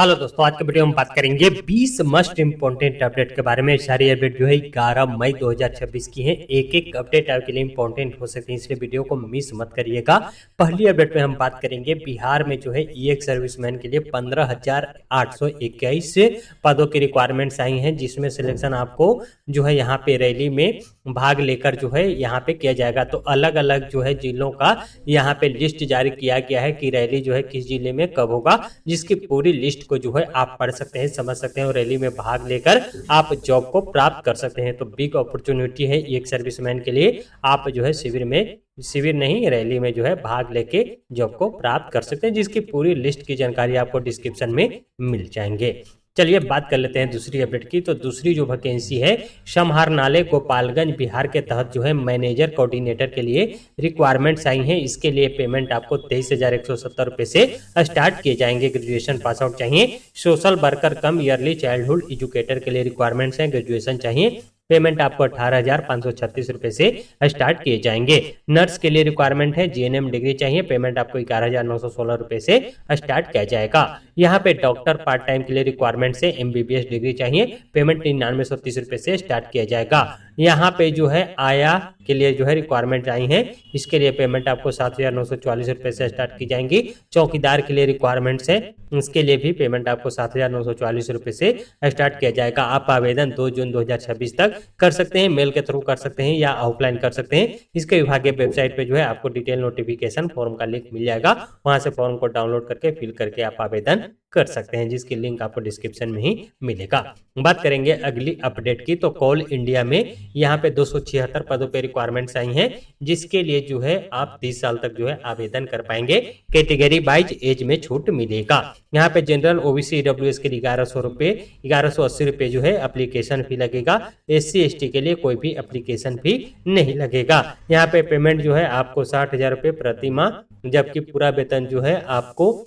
Hello दोस्तों, आज के वीडियो में बात करेंगे 20 मस्ट इंपॉर्टेंट अपडेट के बारे में। सारी अपडेट जो है 11 मई 2026 की है। एक एक अपडेट आपके लिए इंपॉर्टेंट हो सकती है, इसलिए वीडियो को मिस मत करिएगा। पहली अपडेट में हम बात करेंगे बिहार में जो है ईएक्स सर्विसमैन के लिए 15,821 पदों की रिक्वायरमेंट्स आई हैं, जिसमें सिलेक्शन आपको जो है यहाँ पे रैली में भाग लेकर जो है यहाँ पे किया जाएगा। तो अलग अलग जो है जिलों का यहाँ पे लिस्ट जारी किया गया है कि रैली जो है किस जिले में कब होगा, जिसकी पूरी लिस्ट को जो है आप पढ़ सकते हैं, समझ सकते हैं और रैली में भाग लेकर आप जॉब को प्राप्त कर सकते हैं। तो बिग अपॉर्चुनिटी है एक सर्विसमैन के लिए। आप जो है शिविर नहीं रैली में जो है भाग लेके जॉब को प्राप्त कर सकते हैं, जिसकी पूरी लिस्ट की जानकारी आपको डिस्क्रिप्शन में मिल जाएंगे। चलिए बात कर लेते हैं दूसरी अपडेट की। तो दूसरी जो वैकेंसी है समाहरणालय गोपालगंज बिहार के तहत जो है मैनेजर कोऑर्डिनेटर के लिए रिक्वायरमेंट्स आई हैं। इसके लिए पेमेंट आपको 23,170 रुपये से स्टार्ट किए जाएंगे। ग्रेजुएशन पास आउट चाहिए। सोशल वर्कर कम ईयरली चाइल्डहुड एजुकेटर के लिए रिक्वायरमेंट्स हैं, ग्रेजुएशन चाहिए। पेमेंट आपको 18,536 रुपये से स्टार्ट किए जाएंगे। नर्स के लिए रिक्वायरमेंट है, जीएनएम डिग्री चाहिए। पेमेंट आपको 11,916 रुपये से स्टार्ट किया जाएगा। यहाँ पे डॉक्टर पार्ट टाइम के लिए रिक्वायरमेंट से एमबीबीएस डिग्री चाहिए। पेमेंट 9930 रुपये से स्टार्ट किया जाएगा। यहाँ पे जो है आया के लिए जो है रिक्वायरमेंट आई है, इसके लिए पेमेंट आपको 7,944 रुपये से स्टार्ट की जाएंगी। चौकीदार के लिए रिक्वायरमेंट्स है, इसके लिए भी पेमेंट आपको 7,944 रुपये से स्टार्ट किया जाएगा। आप आवेदन 2 जून 2026 तक कर सकते हैं। मेल के थ्रू कर सकते हैं या ऑफलाइन कर सकते हैं। इसके विभागीय वेबसाइट पे जो है आपको डिटेल नोटिफिकेशन फॉर्म का लिंक मिल जाएगा। वहां से फॉर्म को डाउनलोड करके फिल करके आप आवेदन कर सकते हैं, जिसकी लिंक आपको डिस्क्रिप्शन में ही मिलेगा। बात करेंगे अगली अपडेट की। तो कोल इंडिया में यहाँ पे 276 पदों पे रिक्वायरमेंट्स आई हैं, जिसके लिए जो है आप 30 साल तक जो है आवेदन कर पाएंगे। कैटेगरी वाइज एज में छूट मिलेगा। यहाँ पे जनरल ओबीसी ईडब्ल्यूएस के लिए 1180 रुपये जो है एप्लीकेशन फी लगेगा। SC ST के लिए कोई भी एप्लीकेशन फी नहीं लगेगा। यहाँ पे पेमेंट जो है आपको 60,000 रुपये प्रति माह, जबकि पूरा वेतन जो है आपको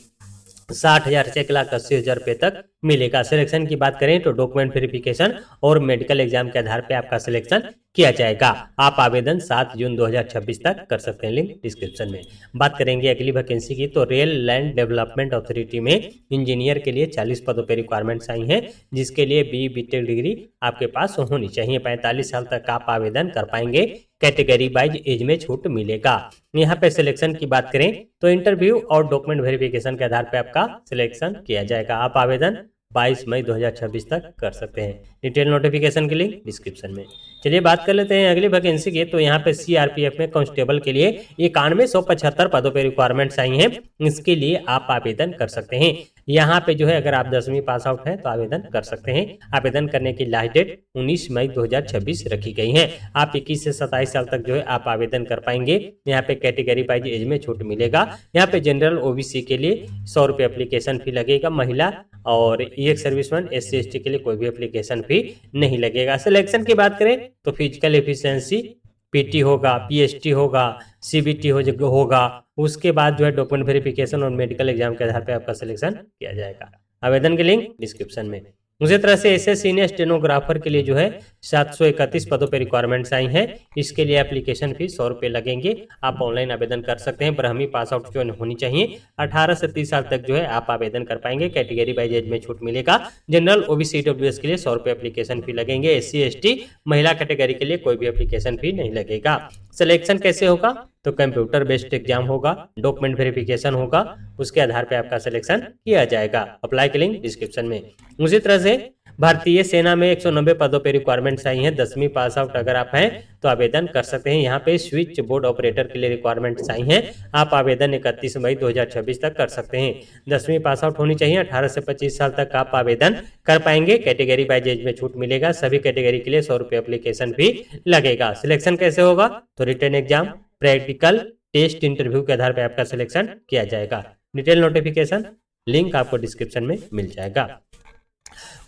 60,000 से 1,80,000 रुपये तक मिलेगा। सिलेक्शन की बात करें तो डॉक्यूमेंट वेरिफिकेशन और मेडिकल एग्जाम के आधार पे आपका सिलेक्शन किया जाएगा। आप आवेदन 7 जून 2026 तक कर सकते हैं, लिंक डिस्क्रिप्शन में। बात करेंगे अगली वैकेंसी की। तो रेल लैंड डेवलपमेंट अथॉरिटी में इंजीनियर के लिए 40 पदों पर रिक्वायरमेंट्स आई हैं, जिसके लिए BTech डिग्री आपके पास होनी चाहिए। 45 साल तक आप आवेदन कर पाएंगे। कैटेगरी वाइज एज में छूट मिलेगा। यहाँ पे सिलेक्शन की बात करें तो इंटरव्यू और डॉक्यूमेंट वेरिफिकेशन के आधार पे आपका सिलेक्शन किया जाएगा। आप आवेदन 22 मई 2026 तक कर सकते हैं। डिटेल नोटिफिकेशन की लिंक डिस्क्रिप्शन में। चलिए बात कर लेते हैं अगली वैकेंसी की। तो यहाँ पे CRPF में कांस्टेबल के लिए 9175 पदों पे रिक्वायरमेंट्स आई हैं, इसके लिए आप आवेदन कर सकते हैं। यहाँ पे जो है अगर आप 10वीं पास आउट हैं तो आवेदन कर सकते हैं। आवेदन करने की लास्ट डेट 19 मई 2026 रखी गई है। आप 21 से 27 साल तक जो है आप आवेदन कर पाएंगे। यहाँ पे कैटेगरी वाइज एज में छूट मिलेगा। यहाँ पे जनरल OBC के लिए 100 रुपये एप्लीकेशन फी लगेगा। महिला और एक सर्विसमैन SC ST के लिए कोई भी एप्लीकेशन फी नहीं लगेगा। सिलेक्शन की बात करें तो फिजिकल एफिशिएंसी PT होगा, PST होगा, CBT होगा। उसके बाद जो है डॉक्यूमेंट वेरिफिकेशन और मेडिकल एग्जाम के आधार पर आपका सिलेक्शन किया जाएगा। आवेदन की लिंक डिस्क्रिप्शन में। उसी तरह से SSC ने स्टेनोग्राफर के लिए जो है 731 पदों पर रिक्वायरमेंट्स आई हैं, इसके लिए एप्लीकेशन फीस 100 रुपये लगेंगे। आप ऑनलाइन आवेदन कर सकते हैं। ब्राह्मी पास आउट जो होनी चाहिए। 18 से 30 साल तक जो है आप आवेदन कर पाएंगे। कैटेगरी वाइज एज में छूट मिलेगा। जनरल OBC EWS के लिए 100 रुपये एप्लीकेशन फी लगेंगे। SC ST महिला कैटेगरी के लिए कोई भी एप्लीकेशन फी नहीं लगेगा। सिलेक्शन कैसे होगा तो कंप्यूटर बेस्ड एग्जाम होगा, डॉक्यूमेंट वेरिफिकेशन होगा, उसके आधार पे आपका सिलेक्शन किया जाएगा। अप्लाई के लिंक डिस्क्रिप्शन में। उसी तरह से भारतीय सेना में 190 पदों पे रिक्वायरमेंट्स आई हैं। 10वीं पास आउट अगर आप हैं तो आवेदन कर सकते हैं। यहाँ पे स्विच बोर्ड ऑपरेटर के लिए रिक्वायरमेंट्स आई हैं। आप आवेदन 31 मई 2026 तक कर सकते हैं। 10वीं पास आउट होनी चाहिए। 18 से 25 साल तक आप आवेदन कर पाएंगे। कैटेगरी वाइज एज में छूट मिलेगा। सभी कैटेगरी के लिए 100 रुपये एप्लीकेशन फी लगेगा। सिलेक्शन कैसे होगा तो written exam, practical test, interview के आधार पर आपका सिलेक्शन किया जाएगा। डिटेल नोटिफिकेशन लिंक आपको डिस्क्रिप्शन में मिल जाएगा।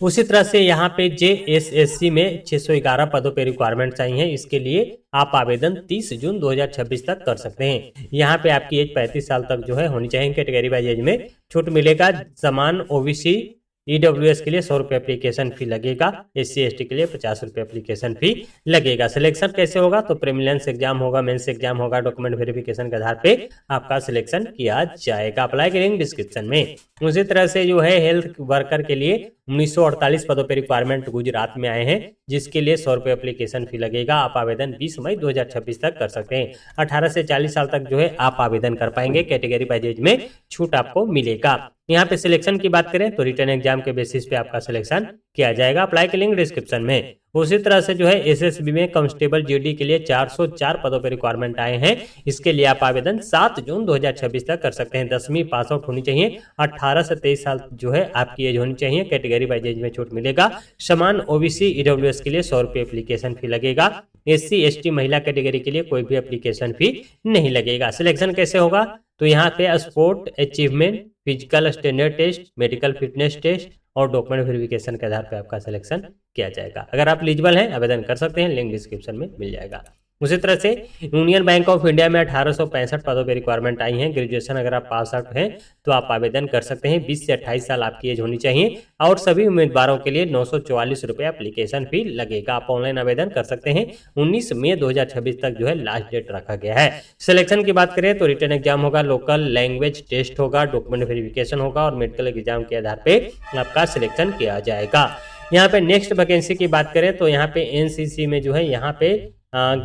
उसी तरह से यहाँ पे JSSC में 611 पदों पे रिक्वायरमेंट्स आई हैं, इसके लिए आप आवेदन 30 जून 2026 तक कर सकते हैं। यहाँ पे आपकी एज 35 साल तक जो है होनी चाहिए। कैटेगरी वाइज एज में छूट मिलेगा। समान OBC ईडब्ल्यूएस के लिए 100 रुपये एप्लीकेशन फी लगेगा, SC/ST के लिए 50 रुपये एप्लीकेशन फी लगेगा। सिलेक्शन कैसे होगा? तो प्रीलिम्स एग्जाम होगा, मेंस एग्जाम होगा, डॉक्यूमेंट वेरिफिकेशन के आधार पे आपका सिलेक्शन किया जाएगा। अप्लाई के लिंक डिस्क्रिप्शन में। उसी तरह से जो है हेल्थ वर्कर के लिए 1948 पदों पर रिक्वायरमेंट गुजरात में आए हैं, जिसके लिए 100 रुपये एप्लीकेशन फी लगेगा। आप आवेदन 20 मई 2026 तक कर सकते हैं। 18 से 40 साल तक जो है आप आवेदन कर पाएंगे। कैटेगरी वाइज एज में छूट आपको मिलेगा। यहाँ पे सिलेक्शन की बात करें तो रिटर्न एग्जाम के बेसिस पे आपका सिलेक्शन किया जाएगा। अप्लाई के लिंक डिस्क्रिप्शन में। उसी तरह से जो है एसएसबी में कांस्टेबल जीडी के लिए 404 पदों पर रिक्वायरमेंट आए हैं। इसके लिए आप आवेदन 7 जून 2026 तक कर सकते हैं। 10वीं पास आउट होनी चाहिए। 18 से 23 साल जो है आपकी एज होनी चाहिए। कैटेगरी वाइज एज में छूट मिलेगा। समान ओबीसी ईडब्ल्यूएस के लिए 100 रुपये एप्लीकेशन फी लगेगा। SC/ST महिला कैटेगरी के लिए कोई भी एप्लीकेशन फी नहीं लगेगा। सिलेक्शन कैसे होगा? तो यहाँ पे sport achievement, physical standard test, medical fitness test और डॉक्यूमेंट वेरिफिकेशन के आधार पर आपका सिलेक्शन किया जाएगा। अगर आप एलिजिबल हैं आवेदन कर सकते हैं, लिंक डिस्क्रिप्शन में मिल जाएगा। उसी तरह से यूनियन बैंक ऑफ इंडिया में 1865 पदों पर रिक्वायरमेंट आई हैं। ग्रेजुएशन अगर आप पास आउट हैं तो आप आवेदन कर सकते हैं। 20 से 28 साल आपकी एज होनी चाहिए और सभी उम्मीदवारों के लिए 944 रुपये एप्लीकेशन फी लगेगा। आप ऑनलाइन आवेदन कर सकते हैं। 19 मई 2026 तक जो है लास्ट डेट रखा गया है। सिलेक्शन की बात करें तो रिटर्न एग्जाम होगा, लोकल लैंग्वेज टेस्ट होगा, डॉक्यूमेंट वेरिफिकेशन होगा और मेडिकल एग्जाम के आधार पर आपका सिलेक्शन किया जाएगा। यहाँ पे नेक्स्ट वैकेंसी की बात करें तो यहाँ पे एनसीसी में जो है यहाँ पे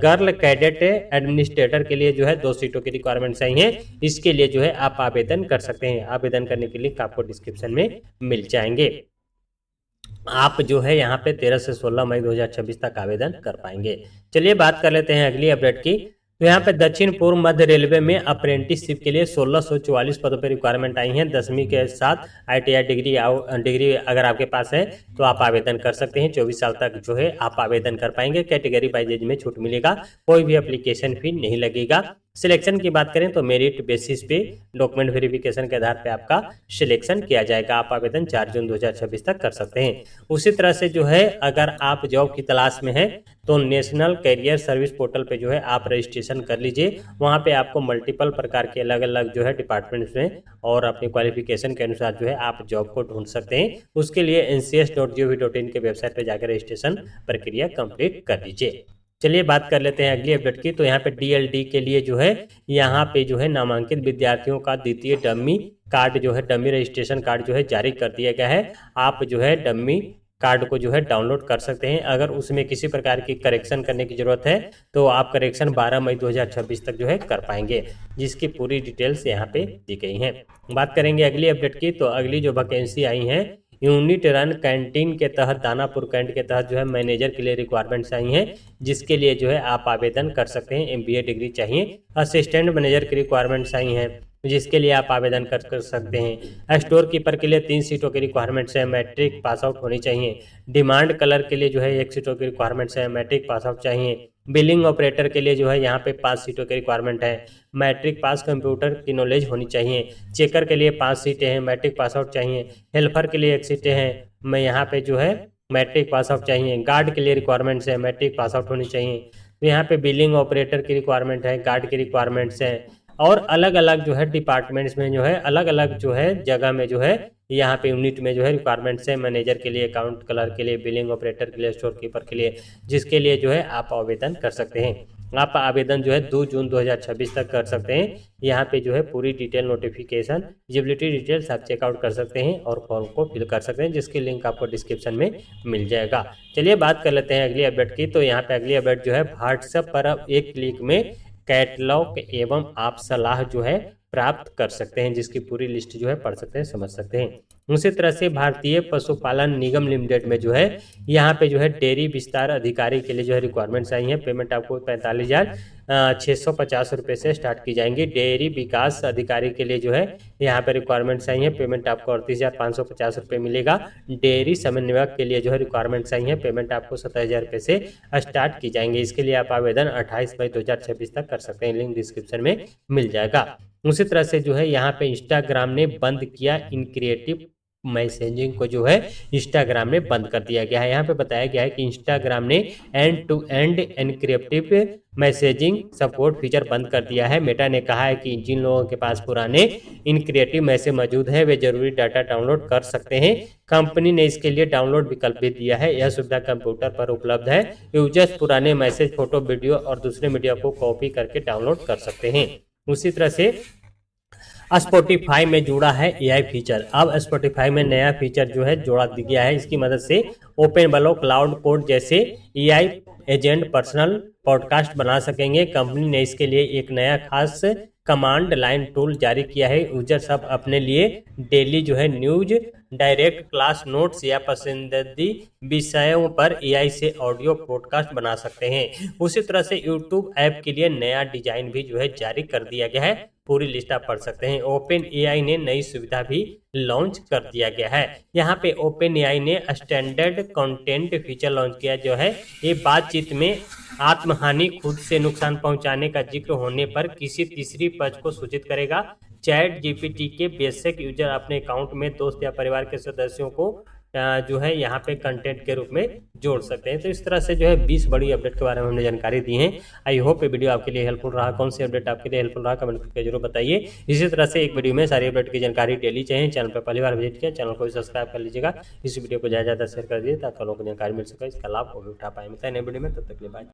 गर्ल कैडेट एडमिनिस्ट्रेटर के लिए जो है 2 सीटों की रिक्वायरमेंट्स आई हैं। इसके लिए जो है आप आवेदन कर सकते हैं। आवेदन करने के लिंक आपको डिस्क्रिप्शन में मिल जाएंगे। आप जो है यहाँ पे 13 से 16 मई 2026 तक आवेदन कर पाएंगे। चलिए बात कर लेते हैं अगली अपडेट की। तो यहाँ पे दक्षिण पूर्व मध्य रेलवे में अप्रेंटिसशिप के लिए 1644 पदों पर रिक्वायरमेंट आई हैं। 10वीं के साथ ITI डिग्री अगर आपके पास है तो आप आवेदन कर सकते हैं। 24 साल तक जो है आप आवेदन कर पाएंगे। कैटेगरी वाइज एज में छूट मिलेगा। कोई भी एप्लीकेशन फी नहीं लगेगा। सिलेक्शन की बात करें तो मेरिट बेसिस पे डॉक्यूमेंट वेरिफिकेशन के आधार पे आपका सिलेक्शन किया जाएगा। आप आवेदन 4 जून 2026 तक कर सकते हैं। उसी तरह से जो है अगर आप जॉब की तलाश में हैं तो नेशनल कैरियर सर्विस पोर्टल पे जो है आप रजिस्ट्रेशन कर लीजिए। वहाँ पे आपको मल्टीपल प्रकार के अलग अलग जो है डिपार्टमेंट्स में और अपनी क्वालिफिकेशन के अनुसार जो है आप जॉब को ढूंढ सकते हैं। उसके लिए ncs.gov.in के वेबसाइट पर जाकर रजिस्ट्रेशन प्रक्रिया कंप्लीट कर लीजिए। चलिए बात कर लेते हैं अगली अपडेट की। तो यहाँ पे DLD के लिए जो है यहाँ पे जो है नामांकित विद्यार्थियों का द्वितीय डमी कार्ड जो है डमी रजिस्ट्रेशन कार्ड जो है जारी कर दिया गया है। आप जो है डमी कार्ड को जो है डाउनलोड कर सकते हैं। अगर उसमें किसी प्रकार की करेक्शन करने की जरूरत है तो आप करेक्शन 12 मई 2026 तक जो है कर पाएंगे, जिसकी पूरी डिटेल्स यहाँ पे दी गई हैं। बात करेंगे अगली अपडेट की। तो अगली जो वैकेंसी आई हैं यूनिट रन कैंटीन के तहत दानापुर कैंट के तहत जो है मैनेजर के लिए रिक्वायरमेंट्स आई हैं, जिसके लिए जो है आप आवेदन कर सकते हैं। MBA डिग्री चाहिए। असिस्टेंट मैनेजर की रिक्वायरमेंट्स आई हैं, जिसके लिए आप आवेदन कर सकते हैं। स्टोर कीपर के लिए 3 सीटों की रिक्वायरमेंट्स है। मैट्रिक पास आउट होनी चाहिए। डिमांड कलर के लिए जो है 1 सीटों की रिक्वायरमेंट्स है। मैट्रिक पास आउट चाहिए। बिलिंग ऑपरेटर के लिए जो है यहाँ पे 5 सीटों की रिक्वायरमेंट है। मैट्रिक पास कंप्यूटर की नॉलेज होनी चाहिए। चेकर के लिए 5 सीटें हैं। मैट्रिक पास आउट चाहिए। हेल्पर के लिए 1 सीटें हैं। मैं यहाँ पे जो है मैट्रिक पास आउट चाहिए। गार्ड के लिए रिक्वायरमेंट्स है। मैट्रिक पास आउट होनी चाहिए। तो यहाँ पे बिलिंग ऑपरेटर की रिक्वायरमेंट है। गार्ड की रिक्वायरमेंट्स है। और अलग अलग जो है डिपार्टमेंट्स में जो है अलग अलग जो है जगह में जो है यहाँ पे यूनिट में जो है रिक्वायरमेंट्स है। मैनेजर के लिए, अकाउंट क्लर्क के लिए, बिलिंग ऑपरेटर के लिए, स्टोर कीपर के लिए, जिसके लिए जो है आप आवेदन कर सकते हैं। आप आवेदन जो है 2 जून 2026 तक कर सकते हैं। यहाँ पे जो है पूरी डिटेल नोटिफिकेशन एलिजिबिलिटी डिटेल्स आप चेकआउट कर सकते हैं और फॉर्म को फिल कर सकते हैं, जिसकी लिंक आपको डिस्क्रिप्शन में मिल जाएगा। चलिए बात कर लेते हैं अगली अपडेट की। तो यहाँ पे अगली अपडेट जो है व्हाट्सएप पर अब 1 क्लिक में कैटलॉग एवं आप सलाह जो है प्राप्त कर सकते हैं, जिसकी पूरी लिस्ट जो है पढ़ सकते हैं, समझ सकते हैं। उसी तरह से भारतीय पशुपालन निगम लिमिटेड में जो है यहाँ पे जो है डेयरी विस्तार अधिकारी के लिए जो है रिक्वायरमेंट्स आई हैं। पेमेंट आपको 45,650 रुपये से स्टार्ट की जाएंगी। डेयरी विकास अधिकारी के लिए जो है यहाँ पे रिक्वायरमेंट्स आई हैं। पेमेंट आपको 38,550 रुपये मिलेगा। डेयरी समन्वयक के लिए जो है रिक्वायरमेंट्स आई हैं। पेमेंट आपको 27,000 रुपये से स्टार्ट की जाएंगी। इसके लिए आप आवेदन 28 मई 2026 तक कर सकते हैं। लिंक डिस्क्रिप्शन में मिल जाएगा। उसी तरह से जो है यहाँ पे इंस्टाग्राम ने बंद किया इन क्रिएटिव मैसेजिंग को जो है इंस्टाग्राम ने बंद कर दिया गया है। यहाँ पे बताया गया है कि इंस्टाग्राम ने end to end encryptive messaging support feature बंद कर दिया है। मेटा ने कहा है कि जिन लोगों के पास पुराने इनक्रिएटिव मैसेज मौजूद है वे जरूरी डाटा डाउनलोड कर सकते हैं। कंपनी ने इसके लिए डाउनलोड विकल्प भी दिया है। यह सुविधा कंप्यूटर पर उपलब्ध है। यूजर्स पुराने मैसेज, फोटो, वीडियो और दूसरे मीडिया को कॉपी करके डाउनलोड कर सकते हैं। उसी तरह से स्पॉटिफाई में जुड़ा है एआई फीचर। अब स्पॉटिफाई में नया फीचर जो है जोड़ा गया है। इसकी मदद से ओपन ब्लो, क्लाउड कोड जैसे एआई एजेंट पर्सनल पॉडकास्ट बना सकेंगे। कंपनी ने इसके लिए एक नया खास कमांड लाइन टूल जारी किया है। यूजर सब अपने लिए डेली जो है न्यूज, डायरेक्ट क्लास नोट्स या पसंदीदा विषयों पर एआई से ऑडियो पॉडकास्ट बना सकते हैं। उसी तरह से यूट्यूब ऐप के लिए नया डिजाइन भी जो है जारी कर दिया गया है। पूरी लिस्ट आप पढ़ सकते हैं। ओपन एआई ने नई सुविधा भी लॉन्च कर दिया गया है। यहाँ पे ओपन एआई ने स्टैंडर्ड कंटेंट फीचर लॉन्च किया जो है ये बातचीत में आत्महानि, खुद से नुकसान पहुंचाने का जिक्र होने पर किसी तीसरी पक्ष को सूचित करेगा। चैट जीपीटी के बेसिक यूजर अपने अकाउंट में दोस्त या परिवार के सदस्यों को जो है यहाँ पे कंटेंट के रूप में जोड़ सकते हैं। तो इस तरह से जो है 20 बड़ी अपडेट के बारे में हमने जानकारी दी है। आई होप ये वीडियो आपके लिए हेल्पफुल रहा। कौन सी अपडेट आपके लिए हेल्पफुल रहा कमेंट करके जरूर बताइए। इसी तरह से एक वीडियो में सारी अपडेट की जानकारी डेली चाहिए। चैनल पर पहली बार विजिट किया, चैनल को भी सब्सक्राइब कर लीजिएगा। इस वीडियो को ज़्यादा शेयर कर दीजिए ताकि लोगों को जानकारी मिल सके, इसका लाभ वो भी उठा पाए। मिलता है नई वीडियो में, तब तक के लिए बाय।